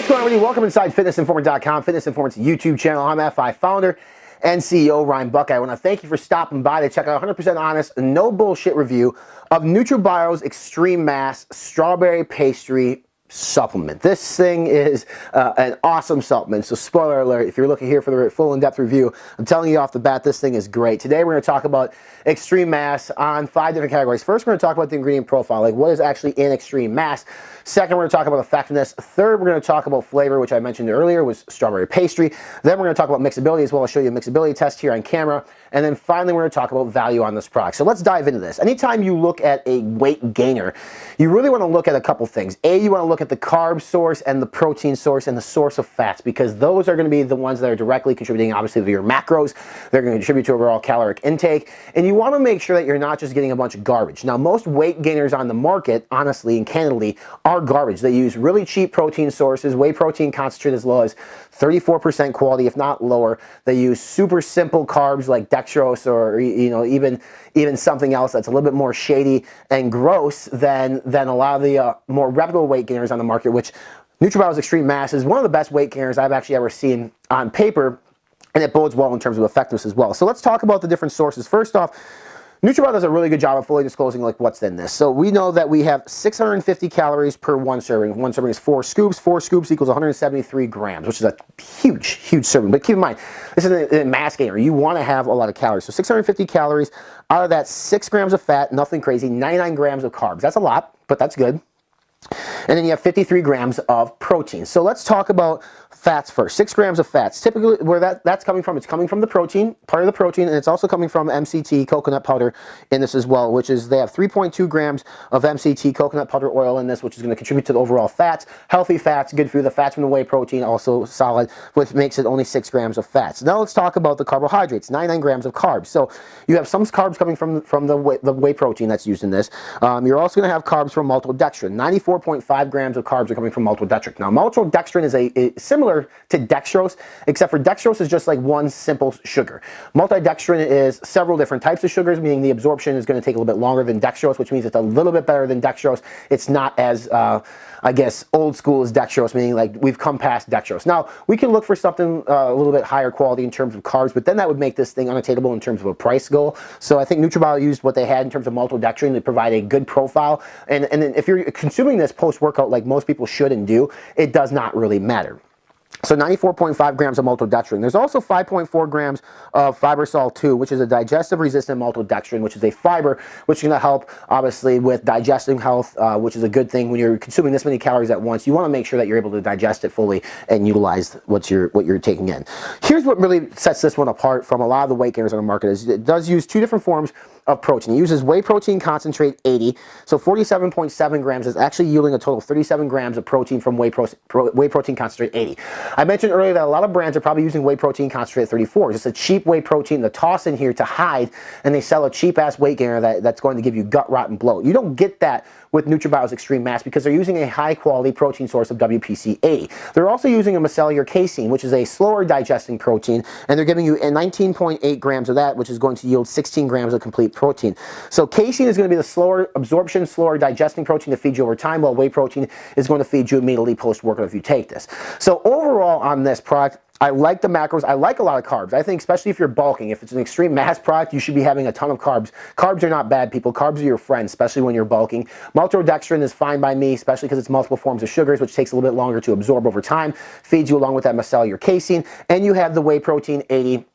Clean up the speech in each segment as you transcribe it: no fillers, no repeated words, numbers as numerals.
What's going on, everybody? Welcome inside FitnessInformer.com, Fitness Informant's YouTube channel. I'm FI founder and CEO Ryan Buckeye. I want to thank you for stopping by to check out a 100% honest, no bullshit review of NutraBio's Extreme Mass Strawberry Pastry Supplement. This thing is an awesome supplement. So spoiler alert, if you're looking here for the full in-depth review, I'm telling you off the bat, this thing is great. Today we're going to talk about Extreme Mass on 5 different categories. First, we're going to talk about the ingredient profile, like what is actually in Extreme Mass. Second, we're going to talk about effectiveness. Third, we're going to talk about flavor, which I mentioned earlier was strawberry pastry. Then we're going to talk about mixability as well. I'll show you a mixability test here on camera. And then finally, we're going to talk about value on this product. So let's dive into this. Anytime you look at a weight gainer, you really want to look at a couple things. A, you want to look at the carb source and the protein source and the source of fats, because those are going to be the ones that are directly contributing, obviously, to your macros. They're going to contribute to overall caloric intake. And you want to make sure that you're not just getting a bunch of garbage. Now, most weight gainers on the market, honestly and candidly, are garbage. They use really cheap protein sources, whey protein concentrate as low as 34% quality, if not lower. They use super simple carbs like dextrose or even something else that's a little bit more shady and gross than a lot of the more reputable weight gainers on the market, which NutraBio's Extreme Mass is one of the best weight gainers I've actually ever seen on paper, and it bodes well in terms of effectiveness as well. So let's talk about the different sources. First off, NutraBio does a really good job of fully disclosing like what's in this. So we know that we have 650 calories per one serving. One serving is 4 scoops. 4 scoops equals 173 grams, which is a huge, huge serving. But keep in mind, this is a mass gainer. You want to have a lot of calories. So 650 calories. Out of that, 6 grams of fat, nothing crazy, 99 grams of carbs. That's a lot, but that's good. And then you have 53 grams of protein. So let's talk about fats first. 6 grams of fats. Typically, where that's coming from, it's coming from the protein, part of the protein, and it's also coming from MCT, coconut powder, in this as well, which is they have 3.2 grams of MCT, coconut powder oil in this, which is going to contribute to the overall fats. Healthy fats, good for you. The fats from the whey protein, also solid, which makes it only 6 grams of fats. Now let's talk about the carbohydrates, 99 grams of carbs. So you have some carbs coming from the whey protein that's used in this. You're also going to have carbs from maltodextrin. 94.5 grams of carbs are coming from maltodextrin. Now, maltodextrin is similar to dextrose, except for dextrose is just like one simple sugar. Maltodextrin is several different types of sugars, meaning the absorption is going to take a little bit longer than dextrose, which means it's a little bit better than dextrose. It's not as, I guess, old school as dextrose, meaning like we've come past dextrose. Now, we can look for something a little bit higher quality in terms of carbs, but then that would make this thing unattainable in terms of a price goal. So I think NutraBio used what they had in terms of maltodextrin to provide a good profile. And then if you're consuming this post-workout like most people should and do, it does not really matter. So 94.5 grams of maltodextrin. There's also 5.4 grams of fibersol 2, which is a digestive resistant maltodextrin, which is a fiber, which is going to help, obviously, with digestive health, which is a good thing. When you're consuming this many calories at once, you want to make sure that you're able to digest it fully and utilize what you're taking in. Here's what really sets this one apart from a lot of the weight gainers on the market is it does use 2 different forms of protein. It uses whey protein concentrate 80, so 47.7 grams is actually yielding a total of 37 grams of protein from whey protein concentrate 80. I mentioned earlier that a lot of brands are probably using whey protein concentrate 34. It's just a cheap whey protein to toss in here to hide, and they sell a cheap-ass weight gainer that's going to give you gut rot and bloat. You don't get that with NutraBio's Extreme Mass because they're using a high-quality protein source of WPC 80. They're also using a Micellar Casein, which is a slower digesting protein, and they're giving you 19.8 grams of that, which is going to yield 16 grams of complete protein. So casein is going to be the slower absorption, slower digesting protein to feed you over time, while whey protein is going to feed you immediately post-workout if you take this. So overall on this product, I like the macros. I like a lot of carbs. I think especially if you're bulking, if it's an Extreme Mass product, you should be having a ton of carbs. Carbs are not bad, people. Carbs are your friends, especially when you're bulking. Maltodextrin is fine by me, especially because it's multiple forms of sugars, which takes a little bit longer to absorb over time. Feeds you along with that Micellar Casein. And you have the whey protein 80.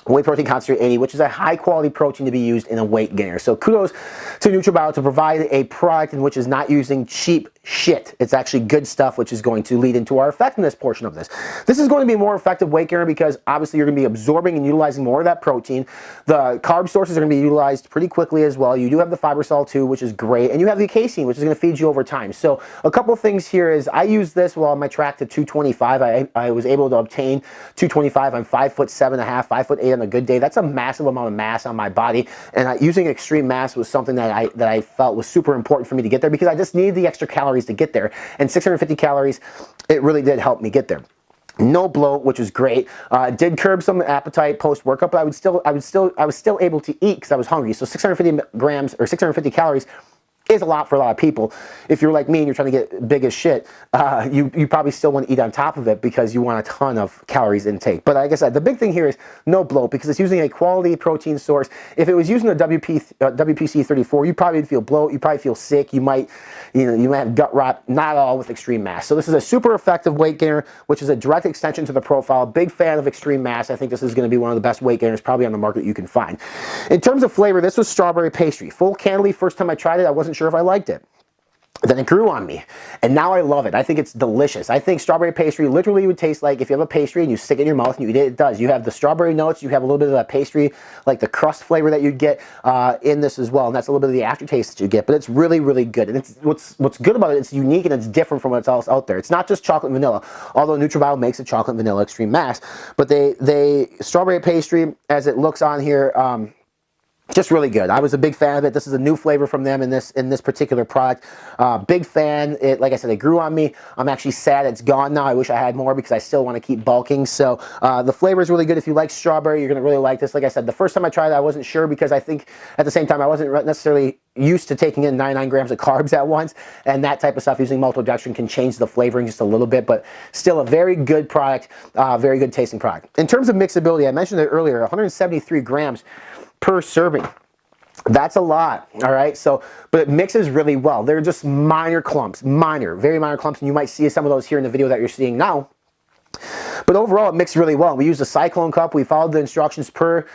Whey protein concentrate 80, which is a high quality protein to be used in a weight gainer. So kudos to NutraBio to provide a product in which is not using cheap shit. It's actually good stuff, which is going to lead into our effectiveness portion of this. This is going to be a more effective weight gainer because obviously you're going to be absorbing and utilizing more of that protein. The carb sources are going to be utilized pretty quickly as well. You do have the fibersol 2, which is great, and you have the casein, which is going to feed you over time. So a couple of things here is I use this while on my track to 225. I was able to obtain 225. I'm 5'7.5", 5'8" on a good day. That's a massive amount of mass on my body, and using Extreme Mass was something that I felt was super important for me to get there because I just needed the extra calories to get there, and 650 calories, it really did help me get there. No bloat, which was great. Did curb some appetite post-workout, but I was still able to eat because I was hungry. So 650 grams or 650 calories is a lot for a lot of people. If you're like me and you're trying to get big as shit, you probably still want to eat on top of it because you want a ton of calories intake. But like I said, the big thing here is no bloat because it's using a quality protein source. If it was using a WPC 34, you probably would feel bloat, you probably feel sick, you might have gut rot, not all with Extreme Mass. So this is a super effective weight gainer, which is a direct extension to the profile. Big fan of Extreme Mass. I think this is going to be one of the best weight gainers probably on the market you can find. In terms of flavor, this was strawberry pastry. Full candidly, first time I tried it, I wasn't sure if I liked it. Then it grew on me, and now I love it. I think it's delicious. I think strawberry pastry literally would taste like if you have a pastry and you stick it in your mouth and you eat it, it does. You have the strawberry notes, you have a little bit of that pastry, like the crust flavor that you'd get in this as well, and that's a little bit of the aftertaste that you get, but it's really, really good. And it's what's good about it, it's unique and it's different from what's else out there. It's not just chocolate and vanilla, although NutraBio makes a chocolate and vanilla Extreme Mass, but they strawberry pastry, as it looks on here, just really good. I was a big fan of it. This is a new flavor from them in this particular product. Big fan. It, like I said, it grew on me. I'm actually sad it's gone now. I wish I had more because I still want to keep bulking. So the flavor is really good. If you like strawberry, you're going to really like this. Like I said, the first time I tried it, I wasn't sure because I think at the same time I wasn't necessarily used to taking in 99 grams of carbs at once, and that type of stuff using maltodextrin can change the flavoring just a little bit, but still a very good product, very good tasting product. In terms of mixability, I mentioned it earlier, 173 grams per serving. That's a lot, all right? So, but it mixes really well. They're just minor clumps, very minor clumps, and you might see some of those here in the video that you're seeing now. But overall, it mixed really well. We used a cyclone cup. We followed the instructions per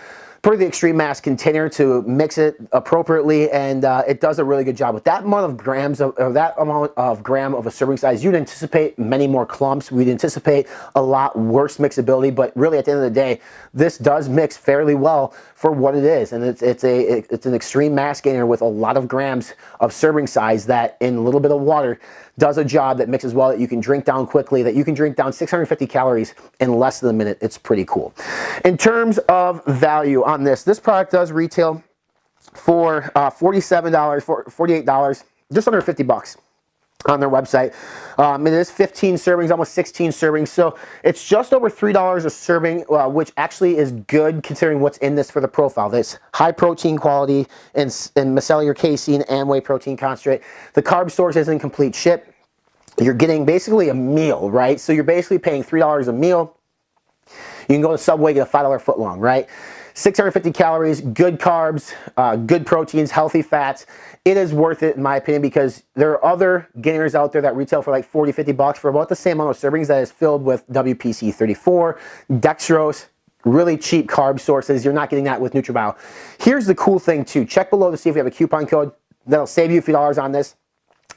the Extreme Mass container to mix it appropriately, and it does a really good job. With that amount of grams of gram of a serving size, you'd anticipate many more clumps. We'd anticipate a lot worse mixability, but really at the end of the day, this does mix fairly well for what it is, and it's an Extreme Mass gainer with a lot of grams of serving size that in a little bit of water does a job that mixes well, that you can drink down quickly, that you can drink down 650 calories in less than a minute. It's pretty cool. In terms of value on this product does retail for $47, $48, just under 50 bucks on their website. It is 15 servings, almost 16 servings, so it's just over $3 a serving, which actually is good considering what's in this for the profile. This high protein quality and Micellar casein and whey protein concentrate. The carb source is in complete ship. You're getting basically a meal, right? So you're basically paying $3 a meal. You can go to Subway, get a $5 footlong, right? 650 calories, good carbs, good proteins, healthy fats. It is worth it in my opinion because there are other gainers out there that retail for like 40, 50 bucks for about the same amount of servings that is filled with WPC 34, dextrose, really cheap carb sources. You're not getting that with NutraBio. Here's the cool thing too. Check below to see if we have a coupon code that'll save you a few dollars on this.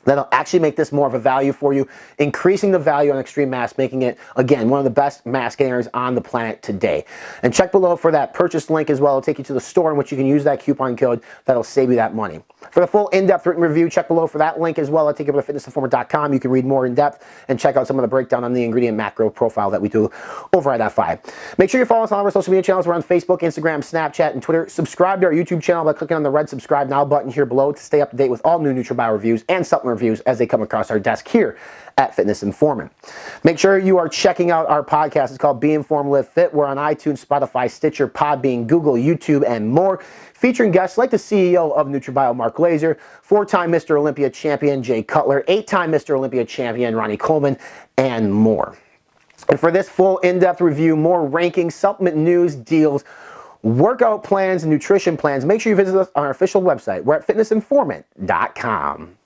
That'll actually make this more of a value for you, increasing the value on Extreme Mass, making it, again, one of the best mass gainers on the planet today. And check below for that purchase link as well. It'll take you to the store in which you can use that coupon code. That'll save you that money. For the full in-depth written review, check below for that link as well. I'll take you to fitnessinformer.com. You can read more in depth and check out some of the breakdown on the ingredient macro profile that we do over at F5. Make sure you follow us on all of our social media channels. We're on Facebook, Instagram, Snapchat, and Twitter. Subscribe to our YouTube channel by clicking on the red subscribe now button here below to stay up to date with all new NutraBio reviews and supplement reviews as they come across our desk here at Fitness Informant. Make sure you are checking out our podcast. It's called Be Informed, Live Fit. We're on iTunes, Spotify, Stitcher, Podbean, Google, YouTube, and more. Featuring guests like the CEO of NutraBio, Mark Glazer, 4-time Mr. Olympia champion Jay Cutler, 8-time Mr. Olympia champion Ronnie Coleman, and more. And for this full in-depth review, more rankings, supplement news, deals, workout plans, and nutrition plans, make sure you visit us on our official website. We're at fitnessinformant.com.